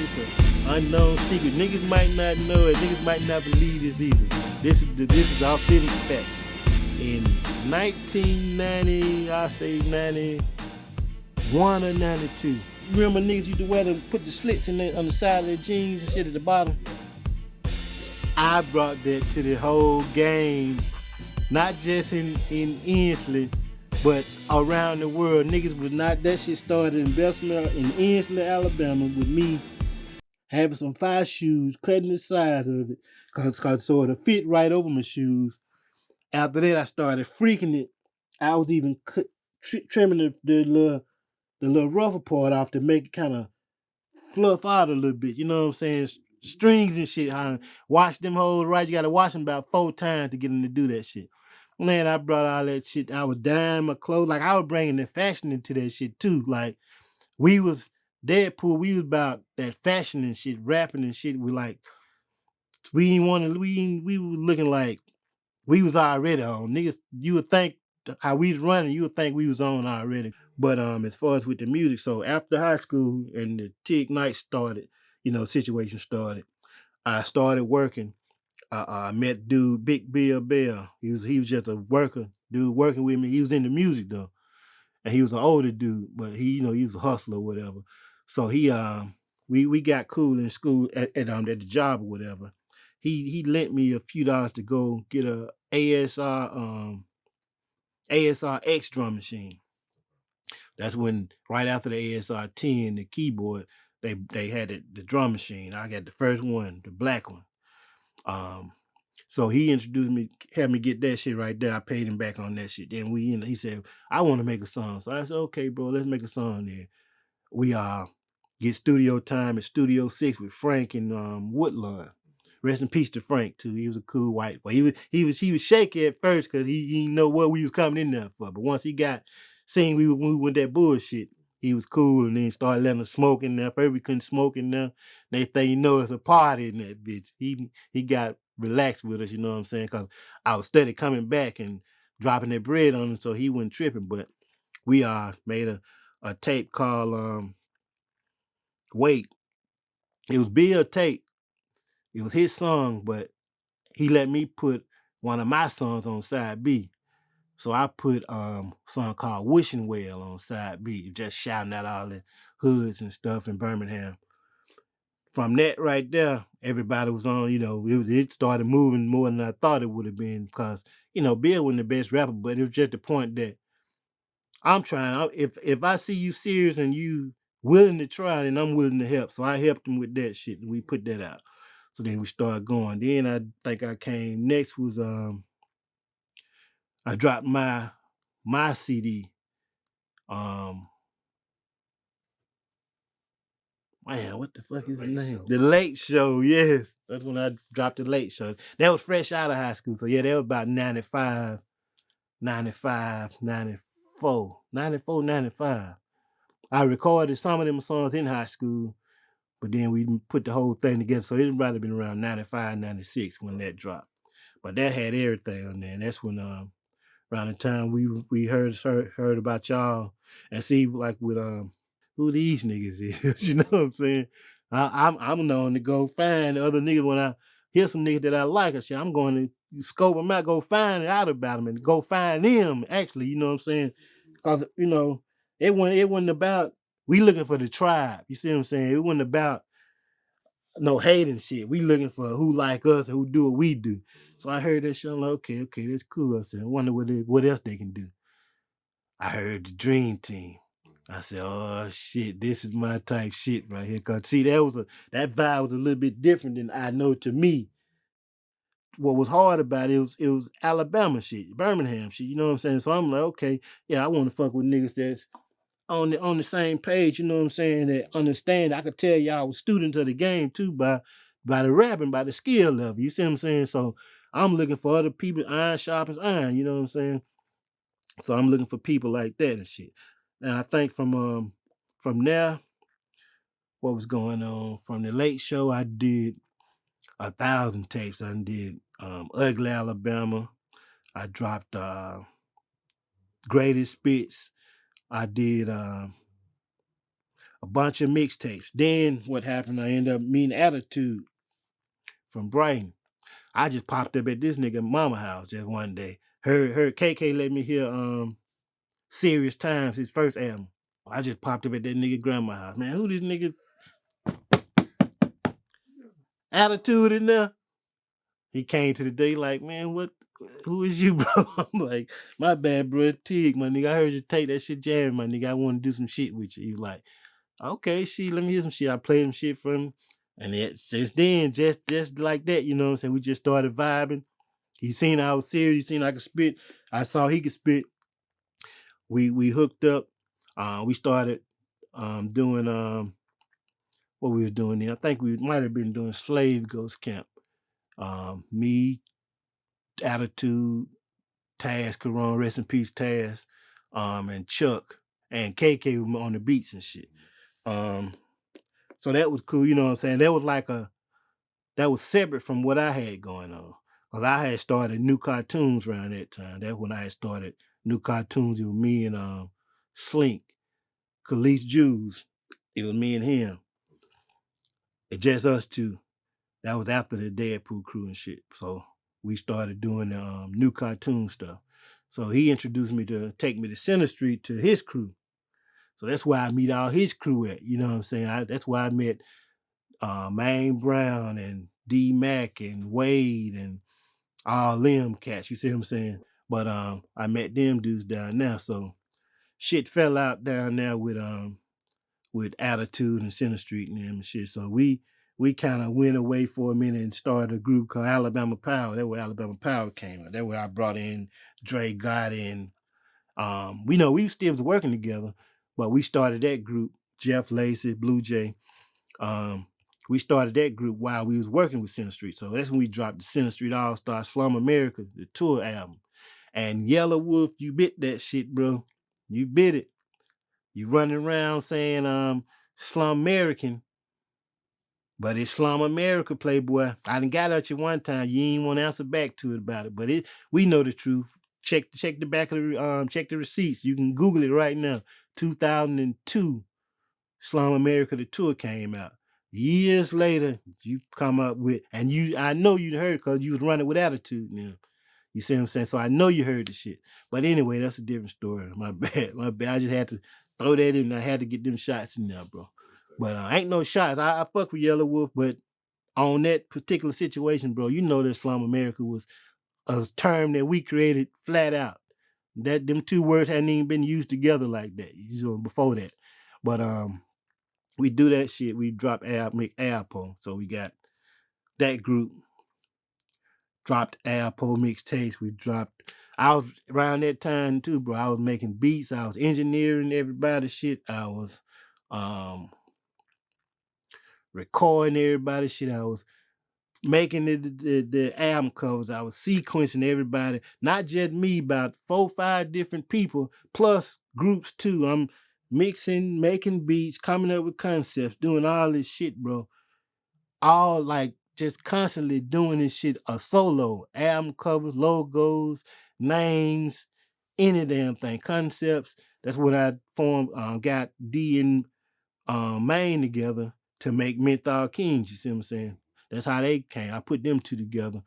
It's an unknown secret. Niggas might not know it. Niggas might not believe this either. This is authentic fact. In 1990, I say 91 or 92. Remember niggas used to wear them, put the slits on the side of their jeans and shit at the bottom? I brought that to the whole game, not just in Ensley, but around the world. Niggas was not, that shit started in Bessemer in Ensley, Alabama with me having some fire shoes, cutting the sides of it, cause so it'll fit right over my shoes. After that, I started freaking it. I was even trimming the little rougher part off to make it kind of fluff out a little bit. You know what I'm saying? Strings and shit. Wash them hoes right. You gotta wash them about 4 times to get them to do that shit. Man, I brought all that shit. I was dyeing my clothes. Like I was bringing the fashion into that shit too. Like we was Deadpool. We was about that fashion and shit, rapping and shit. We was looking like we was already on. Niggas, you would think how we was running, you would think we was on already. But as far as with the music, so after high school and the Tig Knight started, situation started. I started working. I met dude Big Bill Bell. He was just a worker, dude working with me. He was into music though, and he was an older dude, but he was a hustler or whatever. So we got cool in school at the job or whatever. He lent me a few dollars to go get a ASR X drum machine. That's when right after the ASR 10, the keyboard, they had the drum machine. I got the first one, the black one. So he introduced me, had me get that shit right there. I paid him back on that shit. Then he said, I want to make a song. So I said, okay, bro, let's make a song then. We get studio time at Studio 6 with Frank and Woodlawn. Rest in peace to Frank too. He was a cool white boy. He was shaky at first because he didn't know what we was coming in there for. But once he got seen we went that bullshit, he was cool and then started letting us smoke in there. First we couldn't smoke in there. Next thing you know, it's a party in that bitch. He got relaxed with us, you know what I'm saying? Because I was steady coming back and dropping that bread on him, so he wasn't tripping. But we made a tape called Wait. It was Bill tape. It was his song, but he let me put one of my songs on side B. So I put a song called Wishing Well on side B, just shouting out all the hoods and stuff in Birmingham. From that right there, everybody was on, it started moving more than I thought it would have been because, Bill wasn't the best rapper, but it was just the point that I'm trying. If I see you serious and you willing to try, then I'm willing to help. So I helped him with that shit and we put that out. So then we started going. Then I think I came next was I dropped my CD. Man, what the fuck is the name? The Late Show, yes. That's when I dropped the Late Show. That was fresh out of high school. So yeah, that was about 95, 95, 94, 94, 95. I recorded some of them songs in high school, but then we put the whole thing together. So it might have been around 95, 96 when that dropped. But that had everything on there. And that's when around the time we heard about y'all and see like with who these niggas is, you know what I'm saying? I'm known to go find other niggas when I hear some niggas that I like. I say I'm going to scope them out, go find out about them, and go find them. Actually, you know what I'm saying? Because it wasn't about we looking for the tribe. You see what I'm saying? It wasn't about no hating shit. We looking for who like us and who do what we do. So I heard that shit. I'm like, okay, that's cool. I said, I wonder what else they can do. I heard the Dream Team. I said, oh shit, this is my type shit right here. Cause see, that vibe was a little bit different than I know to me. What was hard about it was Alabama shit, Birmingham shit, you know what I'm saying? So I'm like, okay, yeah, I want to fuck with niggas that's on the same page, you know what I'm saying, that understand. I could tell y'all was students of the game too by the rapping, by the skill level. You see what I'm saying? So I'm looking for other people, iron sharpens iron, you know what I'm saying? So I'm looking for people like that and shit. And I think from there, what was going on? From the Late Show, I did 1,000 tapes. I did Ugly Alabama. I dropped Greatest Spits. I did a bunch of mixtapes. Then what happened? I ended up meeting Attitude from Brighton. I just popped up at this nigga mama house just one day. Her KK let me hear Serious Times, his first album. I just popped up at that nigga grandma house. Man, who this nigga Attitude in there? He came to the day like, man, who is you, bro? I'm like, my bad, bro. Tig, my nigga. I heard you take that shit jamming, my nigga. I want to do some shit with you. He was like, okay, shit, let me hear some shit. I played some shit for him. And since then, just like that, you know what I'm saying? We just started vibing. He seen I was serious, he seen I could spit. I saw he could spit. We hooked up. We started doing what we was doing there. I think we might have been doing Slave Ghost Camp. Me, Attitude, Taz, Karan, rest in peace, Taz, and Chuck and KK on the beats and shit. So that was cool, you know what I'm saying? That was separate from what I had going on. Cause I had started New Cartoons around that time. That's when I had started New Cartoons. It was me and Slink, Khalees Jews. It was me and him. It's just us two. That was after the Deadpool crew and shit. So we started doing the New Cartoon stuff. So he introduced me to take me to Center Street to his crew. So that's why I meet all his crew at. You know what I'm saying? That's why I met Maine Brown and D Mac and Wade and all them cats. You see what I'm saying? But I met them dudes down there. So shit fell out down there with Attitude and Center Street and them and shit. So we kind of went away for a minute and started a group called Alabama Power. That's where Alabama Power came out. That's where I brought in Dre Gotti and we know we still was working together, but we started that group, Jeff Lacey, Blue Jay. We started that group while we was working with Center Street. So that's when we dropped the Center Street All Star Slum America, the tour album. And Yellow Wolf, you bit that shit, bro. You bit it. You running around saying Slum American, but it's Slum America, Playboy. I done got at you one time. You ain't want to answer back to it about it, but we know the truth. Check the back of the check the receipts. You can Google it right now. 2002, Slum America, the tour came out. Years later, you come up with, and I know you heard because you was running with Attitude now. You see what I'm saying? So I know you heard the shit. But anyway, that's a different story. My bad. I just had to throw that in. I had to get them shots in there, bro. But ain't no shots. I fuck with Yellow Wolf, but on that particular situation, bro, you know that Slum America was a term that we created flat out. That them two words hadn't even been used together like that, you know, before that. But we do that shit. We drop Alpo. So we got that group. Dropped Alpo mixtapes. We dropped. I was around that time too, bro. I was making beats. I was engineering everybody's shit. I was recording everybody's shit. I was making the album covers. I was sequencing everybody, not just me, about 4 or 5 different people, plus groups too. I'm mixing, making beats, coming up with concepts, doing all this shit, bro. All like just constantly doing this shit a solo. Album covers, logos, names, any damn thing, concepts. That's what I formed, got D and Maine together to make Menthol Kings. You see what I'm saying? That's how they came. I put them two together.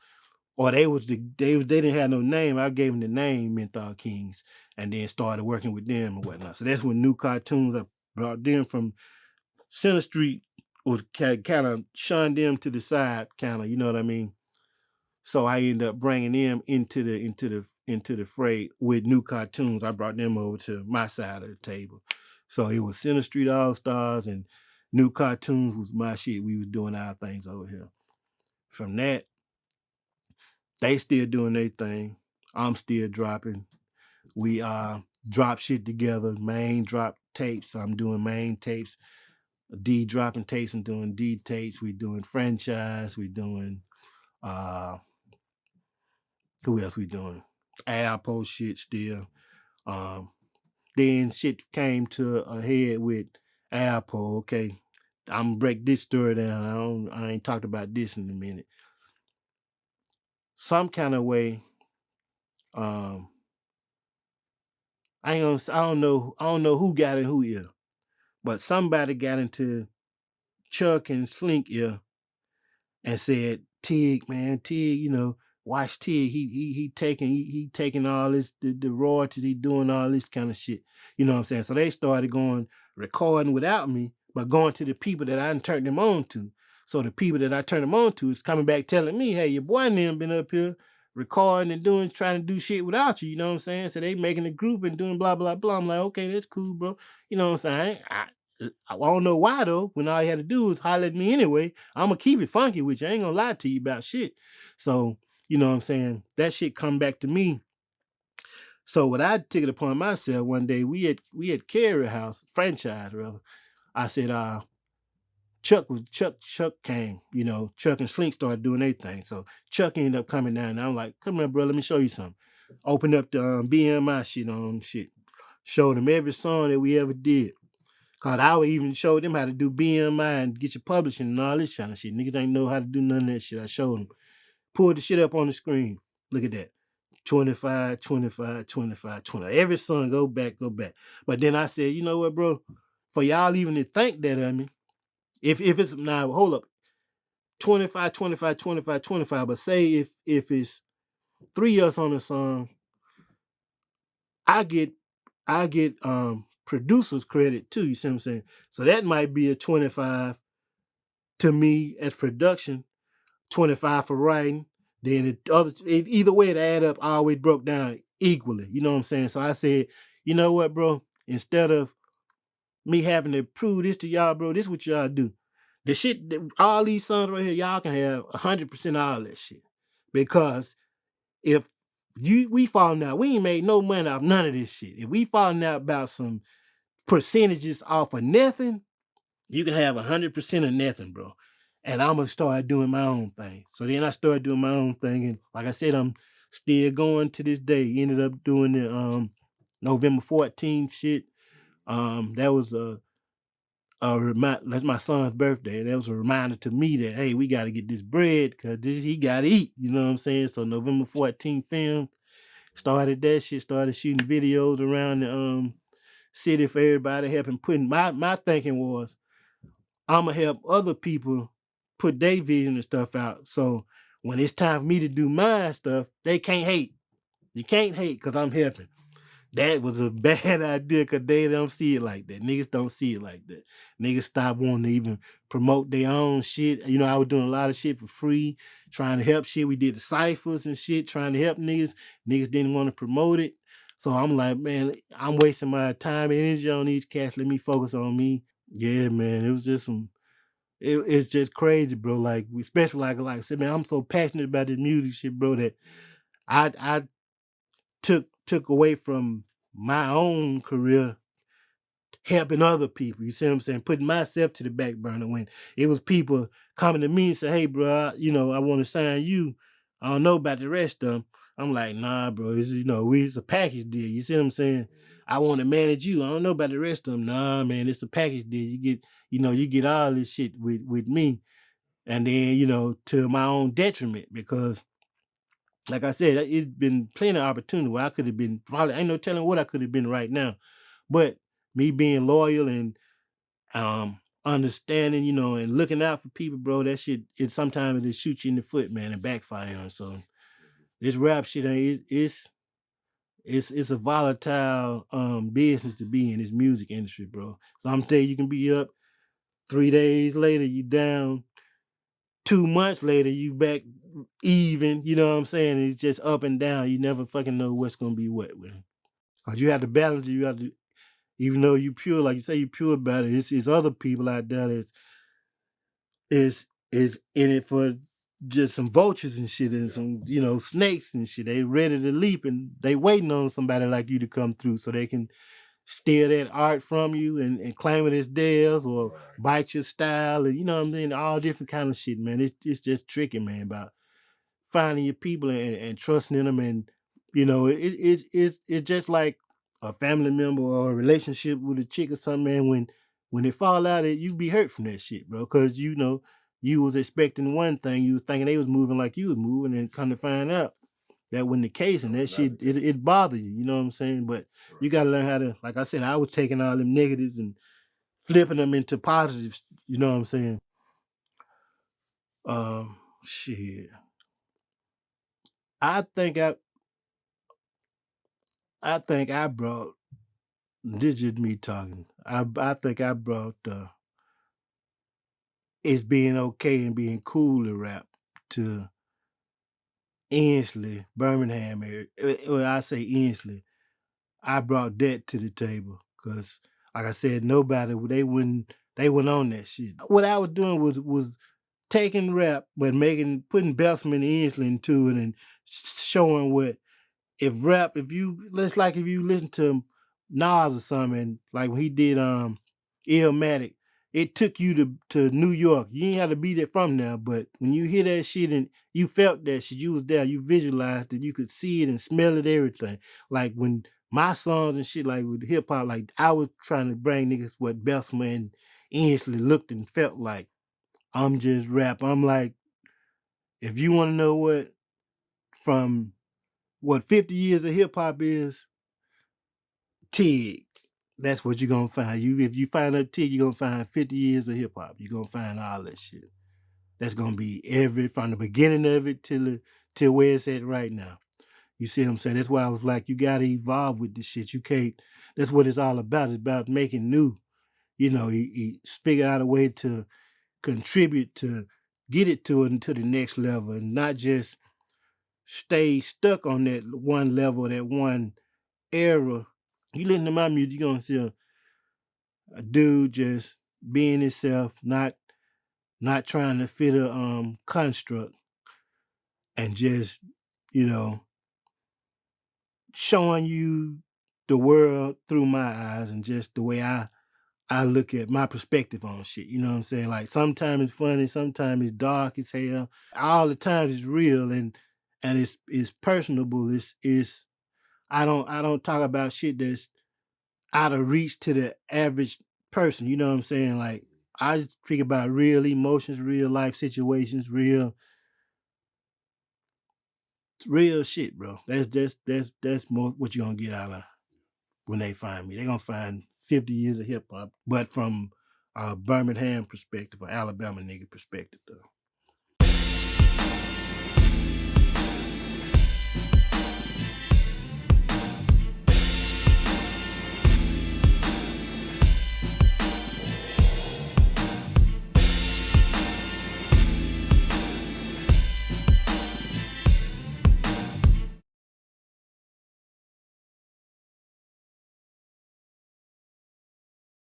Or they didn't have no name. I gave them the name Menthol Kings and then started working with them and whatnot. So that's when New Cartoons, I brought them from Center Street, was kind of shunned them to the side, kind of, you know what I mean? So I ended up bringing them into the fray with New Cartoons. I brought them over to my side of the table. So it was Center Street All Stars and New Cartoons was my shit. We was doing our things over here. From that, they still doing their thing. I'm still dropping. We drop shit together. Main drop tapes. I'm doing main tapes. D dropping tapes. I'm doing D tapes. We doing franchise. We doing who else we doing? Alpo shit still. Then shit came to a head with Alpo. Okay, I'm gonna break this story down. I ain't talked about this in a minute. Some kind of way, I don't know who got it who here, But somebody got into Chuck and Slink ear and said, Tig, man, Tig, watch Tig. He taking all this the royalties, he doing all this kind of shit. You know what I'm saying? So they started going recording without me, but going to the people that I turned them on to. So the people that I turned them on to is coming back telling me, hey, your boy and them been up here recording and trying to do shit without you. You know what I'm saying? So they making a group and doing blah, blah, blah. I'm like, okay, that's cool, bro. You know what I'm saying? I don't know why though, when all you had to do was holler at me anyway. I'm gonna keep it funky with you. I ain't gonna lie to you about shit. So, you know what I'm saying? That shit come back to me. So what I took it upon myself one day, we had Carey House, franchise rather. I said, Chuck came, Chuck and Slink started doing their thing. So Chuck ended up coming down. And I'm like, come here, bro, let me show you something. Open up the BMI shit on shit. Showed them every song that we ever did. Cause I would even show them how to do BMI and get your publishing and all this kind of shit. Niggas ain't know how to do none of that shit. I showed them. Pulled the shit up on the screen. Look at that. 25, 25, 25, 20. Every song, go back. But then I said, you know what, bro? For y'all even to think that of me, if it's, now, hold up. 25, 25, 25, 25. But say if it's 3 of us on a song, I get producer's credit too, you see what I'm saying? So that might be a 25 to me as production, 25 for writing. Then either way it add up, I always broke down equally. You know what I'm saying? So I said, you know what, bro? Instead of me having to prove this to y'all, bro, this is what y'all do. The shit, all these songs right here, y'all can have 100% all that shit. Because if we falling out, we ain't made no money off none of this shit. If we falling out about some percentages off of nothing, you can have 100% of nothing, bro. And I'm gonna start doing my own thing. So then I started doing my own thing, and like I said, I'm still going to this day. Ended up doing the November 14th shit. That was that's my son's birthday. That was a reminder to me that hey, we got to get this bread because he got to eat. You know what I'm saying? So November 14th film started that shit. Started shooting videos around the city for everybody, helping putting my thinking was I'm gonna help other people put their vision and stuff out. So when it's time for me to do my stuff, they can't hate. You can't hate because I'm helping. That was a bad idea because they don't see it like that. Niggas don't see it like that. Niggas stop wanting to even promote their own shit. I was doing a lot of shit for free, trying to help shit. We did the ciphers and shit, trying to help niggas. Niggas didn't want to promote it. So I'm like, man, I'm wasting my time and energy on these cats. Let me focus on me. Yeah, man, it was just it's just crazy, bro. Like, especially like I said, man, I'm so passionate about this music shit, bro, that I took away from my own career helping other people. You see what I'm saying? Putting myself to the back burner when it was people coming to me and say, hey, bro, I want to sign you. I don't know about the rest of them. I'm like, nah, bro, it's a package deal. You see what I'm saying? I want to manage you. I don't know about the rest of them. Nah, man, it's a package deal. You get all this shit with me. And then, to my own detriment, because like I said, it's been plenty of opportunity where I could have been probably, ain't no telling what I could have been right now. But me being loyal and understanding, and looking out for people, bro, that shit, sometimes it shoots you in the foot, man, and backfire on. So this rap shit, it's a volatile business to be in, this music industry, bro. So I'm telling you can be up 3 days later, you down. 2 months later, you back even. You know what I'm saying? It's just up and down. You never fucking know what's gonna be what, man. Cause you have to balance. You have to, even though you pure, like you say, you pure about it. It's other people out there that is in it for just some vultures and shit and some snakes and shit. They ready to leap and they waiting on somebody like you to come through so they can steal that art from you and claim it as theirs or bite your style and what I'm saying, all different kind of shit, man. It's just tricky, man, about finding your people and trusting in them, and it's just like a family member or a relationship with a chick or something, man. When it fall out, you be hurt from that shit, bro, because you was expecting one thing, you was thinking they was moving like you was moving, and come to find out that wasn't the case, and that shit it bothered you. You know what I'm saying? But you got to learn how to, like I said, I was taking all them negatives and flipping them into positives. You know what I'm saying? Shit. I think I I think I brought this is just me talking. I think I brought it's being okay and being cool to rap to Ensley, Birmingham area. Well, I say Ensley. I brought that to the table because, like I said, nobody they went on that shit. What I was doing was taking rap but putting Bessemer and Ensley into it and showing what if you if you listen to Nas or something, like when he did Illmatic, it took you to New York. You ain't have to be there from there, but when you hear that shit and you felt that shit, you was there, you visualized it, you could see it and smell it, everything. Like when my songs and shit, like with hip hop, like I was trying to bring niggas what Bessemer and Ensley looked and felt like. I'm just rap. I'm like, if you want to know what from what 50 years of hip hop is, Tig. That's what you're gonna find. If you find up Tig, you're gonna find 50 years of hip hop. You're gonna find all that shit. That's gonna be from the beginning of it till where it's at right now. You see what I'm saying? That's why I was like, you gotta evolve with this shit. You can't. That's what it's all about. It's about making new. You know, he figured out a way to contribute to get it to the next level, and not just stay stuck on that one level, that one era. You listen to my music, you're gonna see a dude just being himself, not trying to fit a construct, and just, you know, showing you the world through my eyes and just the way I look at my perspective on shit. You know what I'm saying? Like sometimes it's funny, sometimes it's dark as hell. All the times it's real and it's personable. It's I don't talk about shit that's out of reach to the average person. You know what I'm saying? Like I speak about real emotions, real life situations, real shit, bro. That's more what you're gonna get out of when they find me. They're gonna find 50 years of hip hop, but from a Birmingham perspective, or Alabama nigga perspective, though.